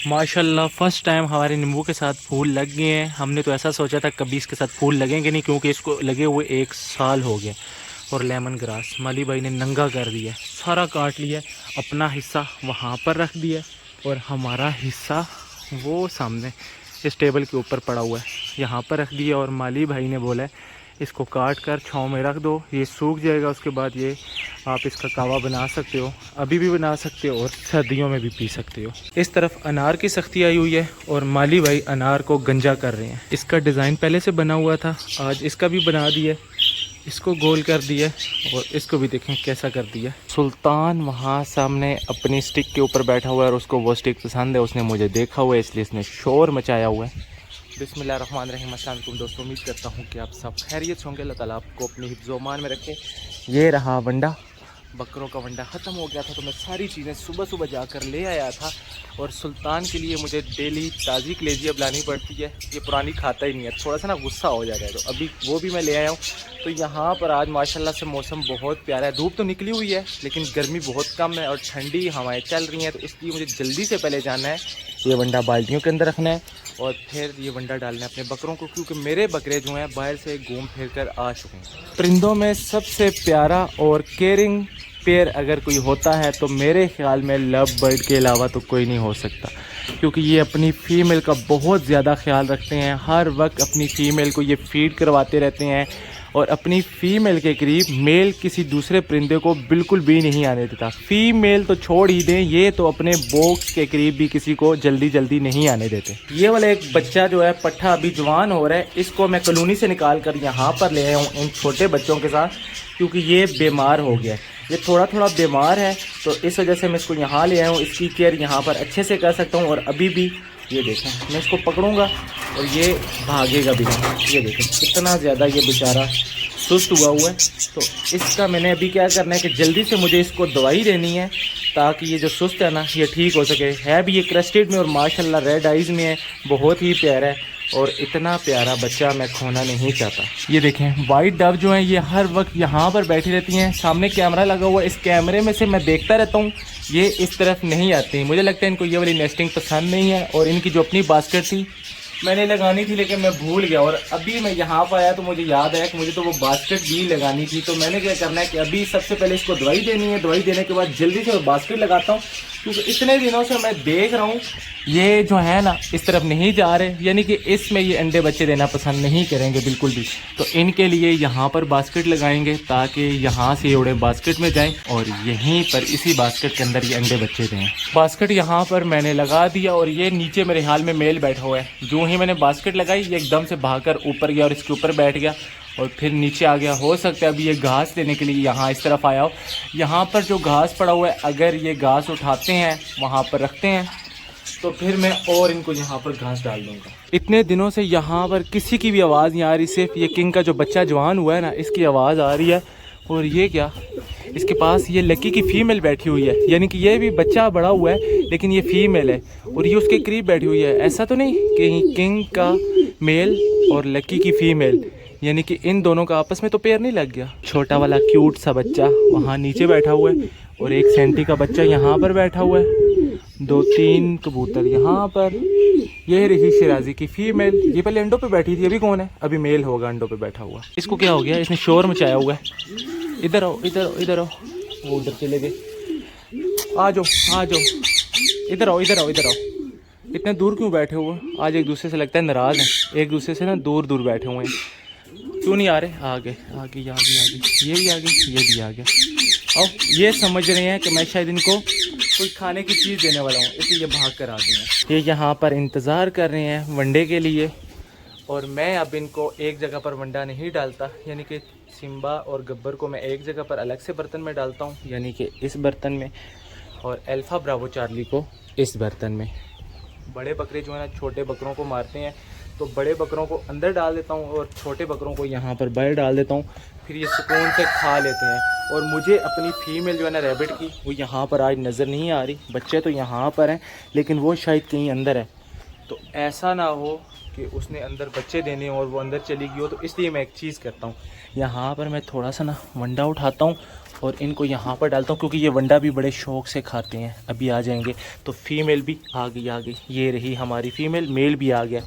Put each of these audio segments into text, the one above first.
माशाल्लाह first time हमारे नींबू के साथ फूल लग गए हैं। हमने तो ऐसा सोचा था कभी इसके साथ फूल लगेंगे नहीं, क्योंकि इसको लगे हुए 1 साल हो गया। और लेमन ग्रास माली भाई ने नंगा कर दिया, सारा काट लिया, अपना हिस्सा वहाँ पर रख दिया और हमारा हिस्सा वो सामने इस टेबल के ऊपर पड़ा हुआ है, यहाँ पर रख दिया। और माली भाई ने बोला है इसको काट कर छाँव में रख दो, ये सूख जाएगा, उसके बाद ये आप इसका कावा बना सकते हो, अभी भी बना सकते हो और सर्दियों में भी पी सकते हो। इस तरफ अनार की सख्ती आई हुई है और माली भाई अनार को गंजा कर रहे हैं। इसका डिज़ाइन पहले से बना हुआ था, आज इसका भी बना दिया, इसको गोल कर दिया और इसको भी देखें कैसा कर दिया। सुल्तान वहाँ सामने अपनी स्टिक के ऊपर बैठा हुआ है और उसको वो स्टिक पसंद है, उसने मुझे देखा हुआ है इसलिए इसने शोर मचाया हुआ है। बिस्मिल्लाहिर्रहमानिर्रहीम। अस्सलाम वालेकुम दोस्तों, उम्मीद करता हूँ कि आप सब खैरियत होंगे। अल्लाह ताला आपको अपनी हिफ्ज़-ओ-मान में रखे। ये रहा वंडा, बकरों का वंडा ख़त्म हो गया था तो मैं सारी चीज़ें सुबह सुबह जाकर ले आया था। और सुल्तान के लिए मुझे डेली ताज़ी कलेजी अब लानी पड़ती है, ये पुरानी खाता ही नहीं है, थोड़ा सा ना गुस्सा हो जाएगा, तो अभी वो भी मैं ले आया हूँ। तो यहाँ पर आज माशाल्लाह से मौसम बहुत प्यारा है, धूप तो निकली हुई है लेकिन गर्मी बहुत कम है और ठंडी हवाएं चल रही हैं, तो इसलिए मुझे जल्दी से पहले जाना है, ये वंडा बाल्टियों के अंदर रखना है और फिर ये वंडा डालना है अपने बकरों को, क्योंकि मेरे बकरे जो हैं बाहर से घूम फिर कर आ चुके हैं। परिंदों में सबसे प्यारा और केयरिंग पेयर अगर कोई होता है तो मेरे ख्याल में लव बर्ड के अलावा तो कोई नहीं हो सकता, क्योंकि ये अपनी फ़ीमेल का बहुत ज़्यादा ख्याल रखते हैं। हर वक्त अपनी फ़ीमेल को ये फीड करवाते रहते हैं और अपनी फ़ीमेल के करीब मेल किसी दूसरे परिंदे को बिल्कुल भी नहीं आने देता। फ़ीमेल तो छोड़ ही दें, ये तो अपने बॉक्स के करीब भी किसी को जल्दी जल्दी नहीं आने देते। ये वाला एक बच्चा जो है पट्ठा अभी जवान हो रहा है, इसको मैं कॉलोनी से निकाल कर यहाँ पर ले आया हूँ इन छोटे बच्चों के साथ, क्योंकि ये बीमार हो गया है, ये थोड़ा थोड़ा बीमार है, तो इस वजह से मैं इसको यहाँ ले आया हूँ। इसकी केयर यहाँ पर अच्छे से कर सकता हूँ। और अभी भी ये देखें, मैं इसको पकड़ूंगा और ये भागेगा भी नहीं। ये देखें कितना ज़्यादा ये बेचारा सुस्त हुआ है। तो इसका मैंने अभी क्या करना है कि जल्दी से मुझे इसको दवाई देनी है ताकि ये जो सुस्त है ना ये ठीक हो सके। है भी ये क्रस्टेड में और माशाल्लाह रेड आइज़ में है, बहुत ही प्यारा है और इतना प्यारा बच्चा मैं खोना नहीं चाहता। ये देखें वाइट डव जो हैं ये हर वक्त यहाँ पर बैठी रहती हैं, सामने कैमरा लगा हुआ है, इस कैमरे में से मैं देखता रहता हूँ, ये इस तरफ नहीं आती। मुझे लगता है इनको ये वाली नेस्टिंग पसंद नहीं है। और इनकी जो अपनी बास्केट थी मैंने लगानी थी लेकिन मैं भूल गया, और अभी मैं यहाँ पर आया तो मुझे याद आया कि मुझे तो वो बास्केट भी लगानी थी। तो मैंने क्या करना है कि अभी सबसे पहले इसको दवाई देनी है, दवाई देने के बाद जल्दी से बास्केट लगाता हूँ, क्योंकि इतने दिनों से मैं देख रहा हूँ ये जो है ना इस तरफ नहीं जा रहे, यानी कि इसमें ये अंडे बच्चे देना पसंद नहीं करेंगे बिल्कुल भी। तो इनके लिए यहाँ पर बास्केट लगाएंगे ताकि यहाँ से उड़े बास्केट में जाएं और यहीं पर इसी बास्केट के अंदर ये अंडे बच्चे दें। बास्केट यहाँ पर मैंने लगा दिया और ये नीचे मेरे हाल में मेल बैठा हुआ है। जो ही मैंने बास्केट लगाई ये एकदम से भागकर ऊपर गया और इसके ऊपर बैठ गया और फिर नीचे आ गया। हो सकता है अभी ये घास लेने के लिए यहाँ इस तरफ आया हो। यहाँ पर जो घास पड़ा हुआ है अगर ये घास उठाते हैं वहाँ पर रखते हैं तो फिर मैं और इनको यहाँ पर घास डाल दूँगा। इतने दिनों से यहाँ पर किसी की भी आवाज़ नहीं आ रही, सिर्फ ये किंग का जो बच्चा जवान हुआ है ना इसकी आवाज़ आ रही है। और ये क्या, इसके पास ये लकी की फ़ीमेल बैठी हुई है, यानी कि ये भी बच्चा बड़ा हुआ है लेकिन ये फ़ीमेल है और ये उसके करीब बैठी हुई है। ऐसा तो नहीं कि किंग का मेल और लकी की फ़ीमेल, यानी कि इन दोनों का आपस में तो पेयर नहीं लग गया। छोटा वाला क्यूट सा बच्चा वहाँ नीचे बैठा हुआ है और एक सेंटी का बच्चा यहाँ पर बैठा हुआ है, 2-3 कबूतर यहाँ पर। ये रही शिराजी की फीमेल, ये पहले अंडों पे बैठी थी, अभी कौन है, अभी मेल होगा अंडों पे बैठा हुआ। इसको क्या हो गया, इसने शोर मचाया हुआ है। इधर आओ इधर आओ इधर आओ, वो उधर चले गए, आ जाओ आ जाओ, इधर आओ इधर आओ इधर आओ। इतने दूर क्यों बैठे हुए, आज एक दूसरे से लगता है नाराज़ हैं, एक दूसरे से ना दूर दूर बैठे हुए हैं। क्यों नहीं आ रहे, आ गए आ गए आ गए, ये भी आ गए ये भी आ गए। और ये समझ रहे हैं कि मैं शायद इनको कोई खाने की चीज़ देने वाला हूँ, इसलिए ये भाग कर आ गए हैं। ये यहाँ पर इंतज़ार कर रहे हैं वंडे के लिए और मैं अब इनको एक जगह पर वंडा नहीं डालता, यानी कि सिम्बा और गब्बर को मैं एक जगह पर अलग से बर्तन में डालता हूँ, यानी कि इस बर्तन में, और अल्फ़ा ब्रावो चार्ली को इस बर्तन में। बड़े बकरे जो है ना छोटे बकरों को मारते हैं तो बड़े बकरों को अंदर डाल देता हूँ और छोटे बकरों को यहाँ पर बाहर डाल देता हूँ, फिर ये सुकून से खा लेते हैं। और मुझे अपनी फ़ीमेल जो है ना रैबिट की, वो यहाँ पर आज नज़र नहीं आ रही, बच्चे तो यहाँ पर हैं लेकिन वो शायद कहीं अंदर है। तो ऐसा ना हो कि उसने अंदर बच्चे देने और वो अंदर चली गई हो, तो इसलिए मैं एक चीज़ करता हूँ, यहाँ पर मैं थोड़ा सा ना वंडा उठाता हूँ और इनको यहाँ पर डालता हूँ, क्योंकि ये वंडा भी बड़े शौक़ से खाते हैं। अभी आ जाएंगे। तो फीमेल भी आ गई, ये रही हमारी फ़ीमेल, मेल भी आ गया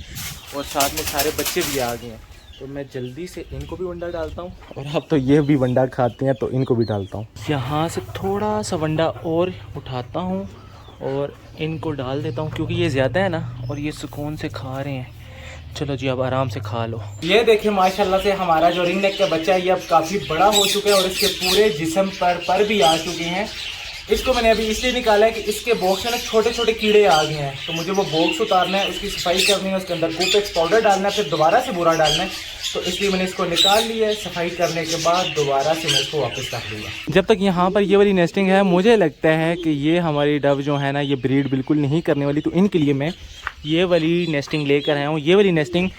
और साथ में सारे बच्चे भी आ गए हैं। तो मैं जल्दी से इनको भी वंडा डालता हूँ और अब तो ये भी वंडा खाते हैं तो इनको भी डालता हूँ। यहाँ से थोड़ा सा वंडा और उठाता हूँ और इनको डाल देता हूँ, क्योंकि ये ज़्यादा है ना और ये सुकून से खा रहे हैं। चलो जी, अब आराम से खा लो। ये देखिए माशाल्लाह से हमारा जो रिंग नेक का बच्चा है ये अब काफ़ी बड़ा हो चुका है और इसके पूरे जिस्म पर भी आ चुके हैं। इसको मैंने अभी इसलिए निकाला है कि इसके बॉक्स में ना छोटे छोटे कीड़े आ गए हैं, तो मुझे वो बॉक्स उतारना है, उसकी सफाई करनी है, उसके अंदर कूपेक्स पाउडर डालना है, फिर दोबारा से बुरा डालना है। तो इसलिए मैंने इसको निकाल लिया है। सफाई करने के बाद दोबारा से मैं इसको वापस रख दूँगा। जब तक यहाँ पर ये वाली नेस्टिंग है, मुझे लगता है कि ये हमारी डव जो है ना ये ब्रीड बिल्कुल नहीं करने वाली, तो इनके लिए मैं ये वाली नेस्टिंग लेकर आया हूँ। ये वाली नेस्टिंग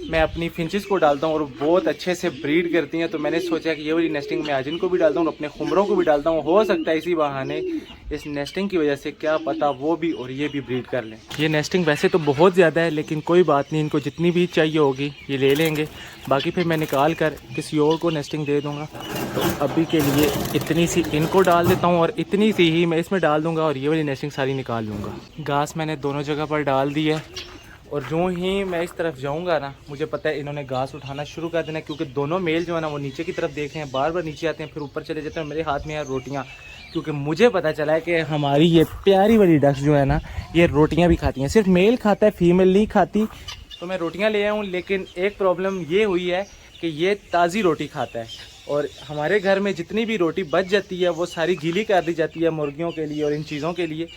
मैं अपनी फिंचेस को डालता हूँ और बहुत अच्छे से ब्रीड करती हैं, तो मैंने सोचा कि ये वाली नेस्टिंग मैं आज इनको भी डालता हूँ और अपने खुमरों को भी डालता हूँ। हो सकता है इसी बहाने इस नेस्टिंग की वजह से क्या पता वो भी और ये भी ब्रीड कर लें। ये नेस्टिंग वैसे तो बहुत ज़्यादा है, लेकिन कोई बात नहीं, इनको जितनी भी चाहिए होगी ये ले लेंगे, बाकी फिर मैं निकाल कर किसी और को नेस्टिंग दे दूँगा। तो अभी के लिए इतनी सी इनको डाल देता हूँ और इतनी सी ही मैं इसमें डाल दूँगा और ये वाली नेस्टिंग सारी निकाल लूँगा। घास मैंने दोनों जगह पर डाल दी है और जो ही मैं इस तरफ जाऊंगा ना, मुझे पता है इन्होंने घास उठाना शुरू कर देना, क्योंकि दोनों मेल जो है ना वो नीचे की तरफ देख रहे हैं, बार बार नीचे आते हैं फिर ऊपर चले जाते हैं। मेरे हाथ में यार रोटियां, क्योंकि मुझे पता चला है कि हमारी ये प्यारी वाली डक्स जो है ना ये रोटियां भी खाती हैं। सिर्फ मेल खाता है, फीमेल नहीं खाती। तो मैं रोटियाँ ले आया हूँ, लेकिन एक प्रॉब्लम ये हुई है कि ये ताज़ी रोटी खाता है और हमारे घर में जितनी भी रोटी बच जाती है वो सारी गीली कर दी जाती है मुर्गियों के लिए और इन चीज़ों के लिए।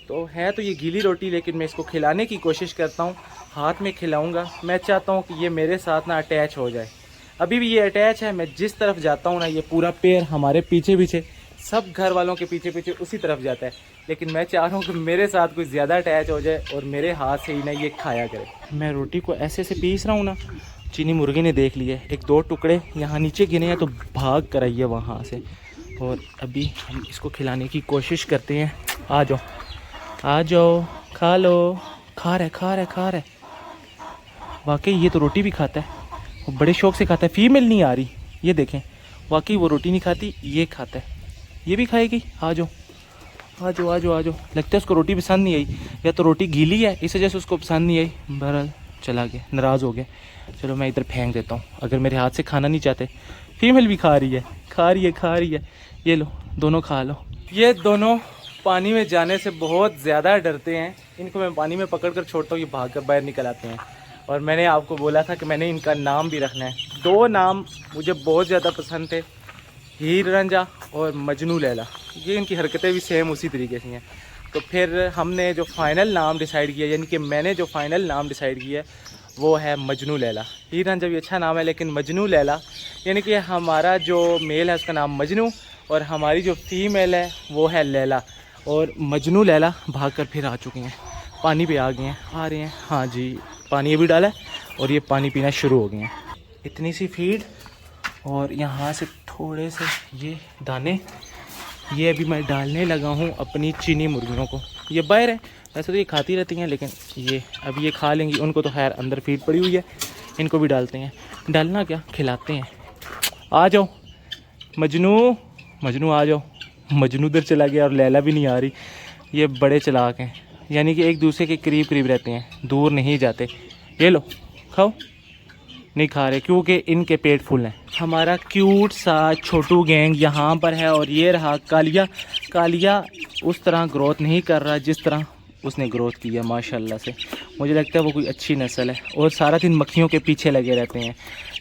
तो है तो ये गीली रोटी, लेकिन मैं इसको खिलाने की कोशिश करता हूँ, हाथ में खिलाऊंगा। मैं चाहता हूँ कि ये मेरे साथ ना अटैच हो जाए। अभी भी ये अटैच है, मैं जिस तरफ जाता हूँ ना ये पूरा पैर हमारे पीछे पीछे, सब घर वालों के पीछे पीछे उसी तरफ जाता है, लेकिन मैं चाह रहा हूँ कि मेरे साथ कुछ ज़्यादा अटैच हो जाए और मेरे हाथ से ही ना ये खाया करे। मैं रोटी को ऐसे से पीस रहा हूँ ना, चीनी मुर्गी ने देख लिया, एक दो टुकड़े यहाँ नीचे गिने हैं तो भाग कर आई है वहाँ से, और अभी हम इसको खिलाने की कोशिश करते हैं। आ जाओ आ जाओ, खा लो। खा रहे वाकई ये तो रोटी भी खाता है, वो बड़े शौक से खाता है। फीमेल नहीं आ रही, ये देखें, वाकई वो रोटी नहीं खाती, ये खाता है। ये भी खाएगी। आ जाओ आ जाओ आ जाओ आ जाओ। लगता है उसको रोटी पसंद नहीं आई, या तो रोटी गीली है इस वजह से उसको पसंद नहीं आई। बहरहाल चला गया, नाराज़ हो गया। चलो मैं इधर फेंक देता हूँ, अगर मेरे हाथ से खाना नहीं चाहते। फीमेल भी खा रही है। ये लो, दोनों खा लो। ये दोनों पानी में जाने से बहुत ज़्यादा डरते हैं। इनको मैं पानी में पकड़ कर छोड़ता हूँ, ये भाग कर बाहर निकल आते हैं। और मैंने आपको बोला था कि मैंने इनका नाम भी रखना है। दो नाम मुझे बहुत ज़्यादा पसंद थे, हीर रंजा और मजनू लैला। ये इनकी हरकतें भी सेम उसी तरीके से हैं। तो फिर हमने जो फ़ाइनल नाम डिसाइड किया, यानी कि मैंने जो फ़ाइनल नाम डिसाइड किया वो है मजनू लैला। हीर रंजा भी अच्छा नाम है, लेकिन मजनू लैला, यानी कि हमारा जो मेल है उसका नाम मजनू और हमारी जो फीमेल है वो है लैला। और मजनू लैला भाग कर फिर आ चुके हैं, पानी पे आ गए हैं, आ रहे हैं। हाँ जी, पानी अभी डाला है और ये पानी पीना शुरू हो गए हैं। इतनी सी फीड और यहाँ से थोड़े से ये दाने, ये अभी मैं डालने लगा हूँ अपनी चीनी मुर्गियों को। ये बाहर है, वैसे तो ये खाती रहती हैं, लेकिन ये अभी ये खा लेंगी। उनको तो खैर अंदर फीड पड़ी हुई है, इनको भी डालते हैं। डालना क्या, खिलाते हैं। आ जाओ मजनू आ जाओ। मजनू उधर चला गया और लैला भी नहीं आ रही। ये बड़े चालाक हैं, यानी कि एक दूसरे के करीब रहते हैं, दूर नहीं जाते। ये लो खाओ। नहीं खा रहे क्योंकि इनके पेट फुल हैं। हमारा क्यूट सा छोटू गैंग यहाँ पर है और ये रहा कालिया उस तरह ग्रोथ नहीं कर रहा जिस तरह उसने ग्रोथ की है माशाल्लाह से। मुझे लगता है वो कोई अच्छी नस्ल है और सारा दिन मक्खियों के पीछे लगे रहते हैं।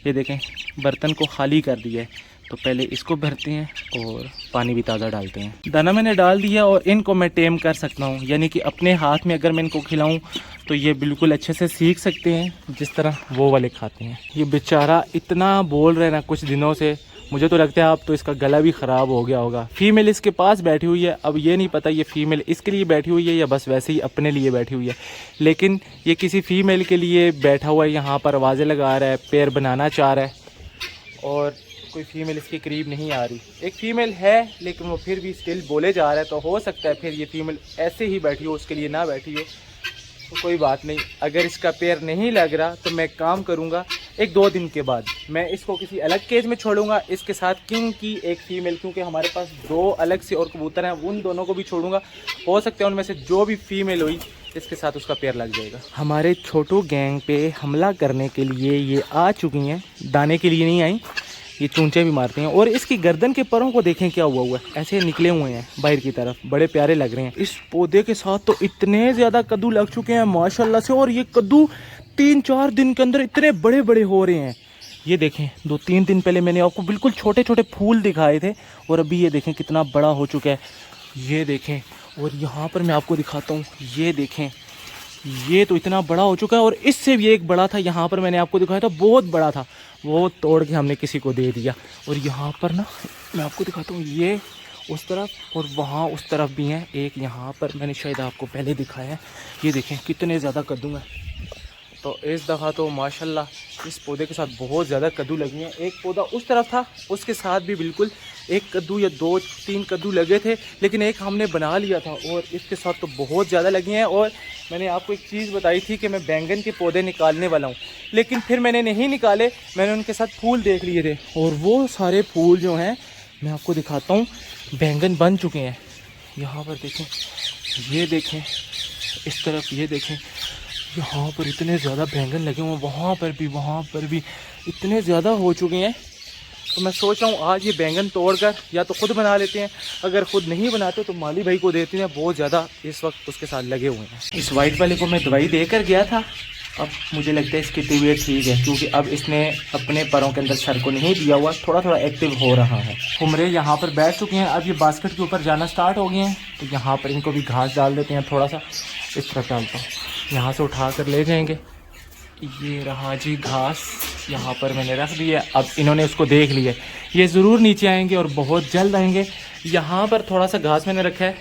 ये देखें, बर्तन को खाली कर दिया है, तो पहले इसको भरते हैं और पानी भी ताज़ा डालते हैं। दाना मैंने डाल दिया और इनको मैं टेम कर सकता हूँ, यानी कि अपने हाथ में अगर मैं इनको खिलाऊँ तो ये बिल्कुल अच्छे से सीख सकते हैं जिस तरह वो वाले खाते हैं। ये बेचारा इतना बोल रहे हैं ना कुछ दिनों से, मुझे तो लगता है अब तो इसका गला भी ख़राब हो गया होगा। फीमेल इसके पास बैठी हुई है, अब ये नहीं पता ये फ़ीमेल इसके लिए बैठी हुई है या बस वैसे ही अपने लिए बैठी हुई है, लेकिन ये किसी फ़ीमेल के लिए बैठा हुआ है। यहाँ पर आवाज़ें लगा रहा है, पैर बनाना चाह रहा है और कोई फ़ीमेल इसके करीब नहीं आ रही। एक फ़ीमेल है लेकिन वो फिर भी स्टिल बोले जा रहा है, तो हो सकता है फिर ये फ़ीमेल ऐसे ही बैठी हो, उसके लिए ना बैठी हो। तो कोई बात नहीं, अगर इसका पैर नहीं लग रहा तो मैं काम करूँगा 1-2 दिन के बाद मैं इसको किसी अलग केज में छोड़ूंगा, इसके साथ किंग की एक फ़ीमेल, क्योंकि हमारे पास 2 अलग से और कबूतर हैं, उन दोनों को भी छोड़ूंगा। हो सकता है उनमें से जो भी फीमेल हुई इसके साथ उसका पैर लग जाएगा। हमारे छोटू गैंग पे हमला करने के लिए ये आ चुकी हैं, दाने के लिए नहीं आई, ये चूंचे भी मारती हैं। और इसकी गर्दन के परों को देखें क्या हुआ हुआ है, ऐसे निकले हुए हैं बाहर की तरफ, बड़े प्यारे लग रहे हैं। इस पौधे के साथ तो इतने ज़्यादा कद्दू लग चुके हैं माशाल्लाह से, और ये कद्दू 3-4 दिन के अंदर इतने बड़े बड़े हो रहे हैं। ये देखें 2-3 दिन पहले मैंने आपको बिल्कुल छोटे छोटे फूल दिखाए थे, और अभी ये देखें कितना बड़ा हो चुका है। ये देखें, और यहाँ पर मैं आपको दिखाता हूँ, ये देखें, ये तो इतना बड़ा हो चुका है। और इससे भी एक बड़ा था, यहाँ पर मैंने आपको दिखाया था, बहुत बड़ा था, वो तोड़ के हमने किसी को दे दिया। और यहाँ पर ना मैं आपको दिखाता हूँ, ये उस तरफ और वहाँ उस तरफ भी हैं, एक यहाँ पर मैंने शायद आपको पहले दिखाया है। ये देखें कितने ज़्यादा कद्दू हैं। तो इस दफ़ा तो माशाल्लाह इस पौधे के साथ बहुत ज़्यादा कद्दू लगी हैं। एक पौधा उस तरफ था, उसके साथ भी बिल्कुल एक कद्दू या 2-3 कद्दू लगे थे, लेकिन एक हमने बना लिया था, और इसके साथ तो बहुत ज़्यादा लगी हैं। और मैंने आपको एक चीज़ बताई थी कि मैं बैंगन के पौधे निकालने वाला हूँ, लेकिन फिर मैंने नहीं निकाले, मैंने उनके साथ फूल देख लिए थे, और वो सारे फूल जो हैं मैं आपको दिखाता हूँ, बैंगन बन चुके हैं। यहाँ पर देखें, ये देखें, इस तरफ ये देखें, यहाँ पर इतने ज़्यादा बैंगन लगे हुए हैं, वहाँ पर भी इतने ज़्यादा हो चुके हैं। तो मैं सोच रहा हूँ आज ये बैंगन तोड़कर या तो ख़ुद बना लेते हैं, अगर ख़ुद नहीं बनाते तो माली भाई को देते हैं, बहुत ज़्यादा इस वक्त उसके साथ लगे हुए हैं। इस वाइट वाले को मैं दवाई देकर गया था, अब मुझे लगता है इसकी तबीयत ठीक है, क्योंकि अब इसने अपने पैरों के अंदर सर को नहीं दिया हुआ, थोड़ा थोड़ा एक्टिव हो रहा है। कुमरे यहाँ पर बैठ चुके हैं, अब ये बास्केट के ऊपर जाना स्टार्ट हो गए हैं, तो यहाँ पर इनको भी घास डाल देते हैं, थोड़ा सा इस तरह डालता हूँ, यहाँ से उठा कर ले जाएंगे। ये रहा जी घास, यहाँ पर मैंने रख दिया, अब इन्होंने उसको देख लिया, ये ज़रूर नीचे आएंगे और बहुत जल्द आएंगे। यहाँ पर थोड़ा सा घास मैंने रखा है,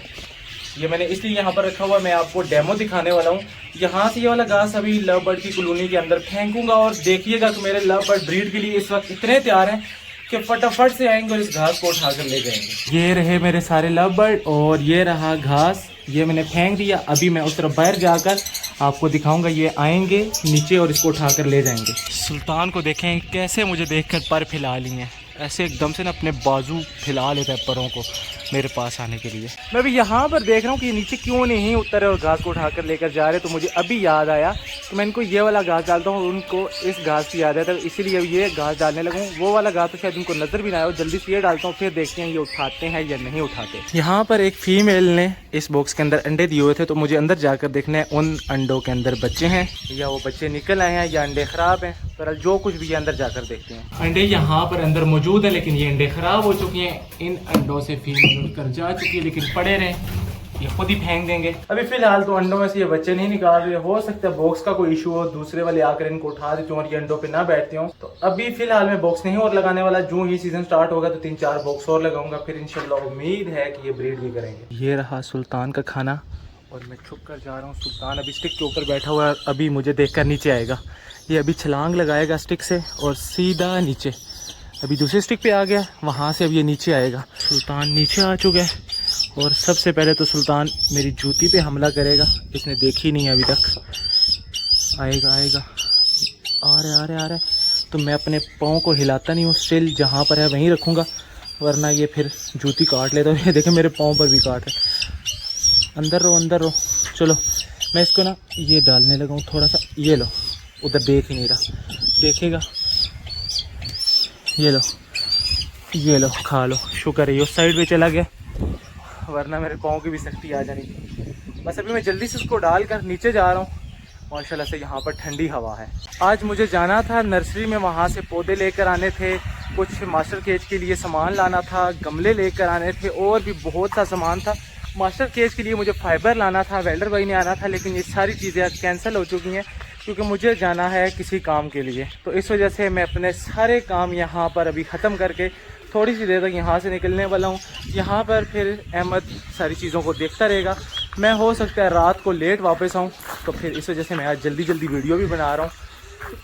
ये मैंने इसलिए यहाँ पर रखा हुआ, मैं आपको डेमो दिखाने वाला हूँ। यहाँ से ये वाला घास अभी लव बर्ड की कॉलोनी के अंदर फेंकूंगा, और देखिएगा कि मेरे लव बर्ड ब्रीड के लिए इस वक्त इतने तैयार हैं कि फटाफट से आएंगे और इस घास को उठा कर ले जाएंगे। ये रहे मेरे सारे लव बर्ड, और ये रहा घास, ये मैंने फेंक दिया। अभी मैं उस तरफ बाहर जाकर आपको दिखाऊंगा, ये आएंगे नीचे और इसको उठा कर ले जाएंगे। सुल्तान को देखें कैसे मुझे देखकर पर फैला लिए हैं, ऐसे एकदम से ना अपने बाजू फैला लेता है परों को मेरे पास आने के लिए। मैं भी यहाँ पर देख रहा हूँ कि नीचे क्यों नहीं उतरे और घास को उठाकर लेकर जा रहे, तो मुझे अभी याद आया, तो मैं इनको ये वाला घास डालता हूँ, उनको इस घास की याद है, तो इसीलिए ये घास डालने लगूँ। वो वाला घास तो शायद उनको नज़र भी ना आया, जल्दी से ये डालता हूँ, फिर देखते हैं ये उठाते हैं या नहीं उठाते। यहाँ पर एक फीमेल ने इस बॉक्स के अंदर अंडे दिए हुए थे, तो मुझे अंदर जाकर देखना है उन अंडों के अंदर बच्चे हैं या वो बच्चे निकल आए हैं या अंडे ख़राब हैं। पर जो कुछ भी अंदर जाकर देखते हैं। अंडे यहाँ पर अंदर मौजूद है, लेकिन ये अंडे ख़राब हो चुके हैं। इन अंडों से फीमेल उठकर जा चुकी है, लेकिन पड़े रहे, ये खुद ही फेंक देंगे। अभी फिलहाल तो अंडों में से ये बच्चे नहीं निकाल रहे, हो सकता है बॉक्स का कोई इशू हो, दूसरे वाले आकर इनको उठा देते हो और ये अंडों पे ना बैठते हो। तो अभी फिलहाल मैं बॉक्स नहीं और लगाने वाला, जो ये सीजन स्टार्ट होगा तो 3-4 बॉक्स और लगाऊंगा, फिर इंशाल्लाह उम्मीद है कि ये ब्रीड भी करेंगे। ये रहा सुल्तान का खाना, और मैं छुप कर जा रहा हूँ। सुल्तान अभी स्टिक के ऊपर बैठा हुआ है, अभी मुझे देखकर नीचे आएगा। ये अभी छलांग लगाएगा स्टिक से और सीधा नीचे, अभी दूसरे स्टिक पे आ गया, वहाँ से अब ये नीचे आएगा। सुल्तान नीचे आ चुका है, और सबसे पहले तो सुल्तान मेरी जूती पे हमला करेगा, इसने देखी नहीं अभी तक। आएगा आएगा, आ रहे। तो मैं अपने पाँव को हिलाता नहीं हूँ, स्टिल जहाँ पर है वहीं रखूँगा, वरना ये फिर जूती काट लेता है। ये देखें मेरे पाँव पर भी काट है। अंदर रहो। चलो मैं इसको ना ये डालने लगा हूँ थोड़ा सा, ये लो, उधर देख ही नहीं रहा, देखेगा। ये लो खा लो, शुक्र है ये उस साइड पे चला गया, वरना मेरे पाँव की भी सख्ती आ जानी थी। बस अभी मैं जल्दी से उसको डालकर नीचे जा रहा हूँ। माशाल्लाह से यहाँ पर ठंडी हवा है। आज मुझे जाना था नर्सरी में, वहाँ से पौधे लेकर आने थे, कुछ मास्टर केज के लिए सामान लाना था, गमले लेकर आने थे, और भी बहुत सा सामान था। मास्टर केज के लिए मुझे फाइबर लाना था, वेल्डर भाई ने आना था, लेकिन ये सारी चीज़ें आज कैंसिल हो चुकी हैं क्योंकि मुझे जाना है किसी काम के लिए। तो इस वजह से मैं अपने सारे काम यहाँ पर अभी ख़त्म करके थोड़ी सी देर तक यहाँ से निकलने वाला हूँ। यहाँ पर फिर अहमद सारी चीज़ों को देखता रहेगा, मैं हो सकता है रात को लेट वापस आऊँ, तो फिर इस वजह से मैं आज जल्दी वीडियो भी बना रहा हूँ।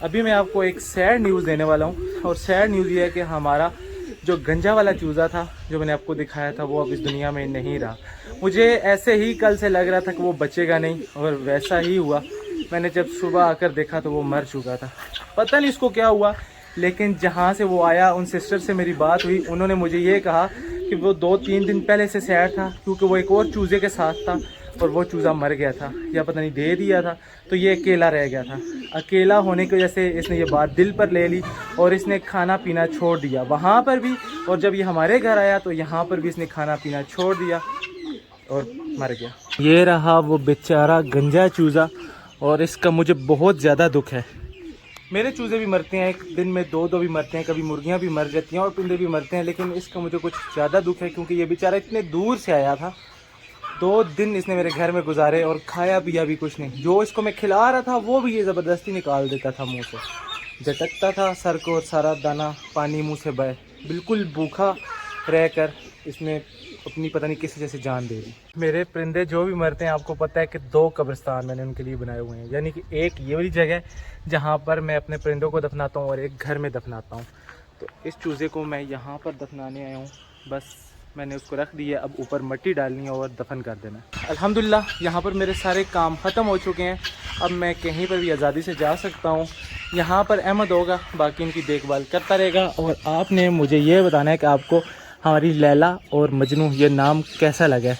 अभी मैं आपको एक सैड न्यूज़ देने वाला हूँ, और सैड न्यूज़ ये है कि हमारा जो गंजा वाला चूज़ा था जो मैंने आपको दिखाया था, वो अब इस दुनिया में नहीं रहा। मुझे ऐसे ही कल से लग रहा था कि वो बचेगा नहीं, और वैसा ही हुआ। मैंने जब सुबह आकर देखा तो वो मर चुका था। पता नहीं इसको क्या हुआ, लेकिन जहाँ से वो आया उन सिस्टर से मेरी बात हुई। उन्होंने मुझे ये कहा कि वो 2-3 दिन पहले से सैड था, क्योंकि वो एक और चूज़े के साथ था और वो चूज़ा मर गया था, या पता नहीं दे दिया था, तो ये अकेला रह गया था। अकेला होने की वजह से इसने ये बात दिल पर ले ली और इसने खाना पीना छोड़ दिया वहाँ पर भी, और जब ये हमारे घर आया तो यहाँ पर भी इसने खाना पीना छोड़ दिया और मर गया। ये रहा वो बेचारा गंजा चूज़ा, और इसका मुझे बहुत ज़्यादा दुख है। मेरे चूज़े भी मरते हैं, एक दिन में 2-2 भी मरते हैं, कभी मुर्गियाँ भी मर जाती हैं और पिंडे भी मरते हैं, लेकिन इसका मुझे कुछ ज़्यादा दुख है, क्योंकि ये बेचारा इतने दूर से आया था। 2 दिन इसने मेरे घर में गुजारे और खाया पिया भी कुछ नहीं। जो इसको मैं खिला रहा था वो भी ये ज़बरदस्ती निकाल देता था मुंह से, झटकता था सर को, सारा दाना पानी मुंह से बहे। बिल्कुल भूखा रहकर इसने अपनी पता नहीं किस जैसे जान दे दी। मेरे परिंदे जो भी मरते हैं, आपको पता है कि 2 कब्रिस्तान मैंने उनके लिए बनाए हुए हैं, यानी कि एक ये वाली जगह जहाँ पर मैं अपने परिंदों को दफनाता हूँ और एक घर में दफनाता हूँ। तो इस चूज़े को मैं यहाँ पर दफनाने आया हूँ। बस मैंने उसको रख दिया, अब ऊपर मिट्टी डालनी है और दफन कर देना। अल्हम्दुलिल्लाह यहाँ पर मेरे सारे काम ख़त्म हो चुके हैं, अब मैं कहीं पर भी आज़ादी से जा सकता हूँ। यहाँ पर अहमद होगा, बाकी इनकी देखभाल करता रहेगा। और आपने मुझे ये बताना है कि आपको हमारी लैला और मजनू ये नाम कैसा लगा है।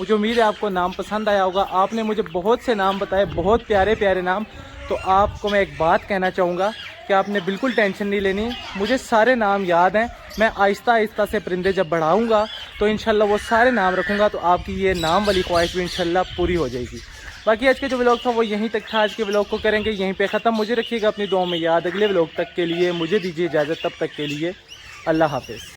मुझे उम्मीद है आपको नाम पसंद आया होगा। आपने मुझे बहुत से नाम बताए, बहुत प्यारे प्यारे नाम। तो आपको मैं एक बात कहना चाहूँगा कि आपने बिल्कुल टेंशन नहीं लेनी, मुझे सारे नाम याद हैं। मैं आहिस्ता आहिस्ता से परिंदे जब बढ़ाऊँगा तो इंशाल्लाह वो सारे नाम रखूँगा, तो आपकी ये नाम वाली ख्वाहिश भी इंशाल्लाह पूरी हो जाएगी। बाकी आज के जो व्लॉग था वो यहीं तक था। आज के व्लॉग को करेंगे यहीं पे ख़त्म। मुझे रखिएगा अपनी दुआओं में याद। अगले व्लॉग तक के लिए मुझे दीजिए इजाज़त, तब तक के लिए अल्लाह हाफ़िज़।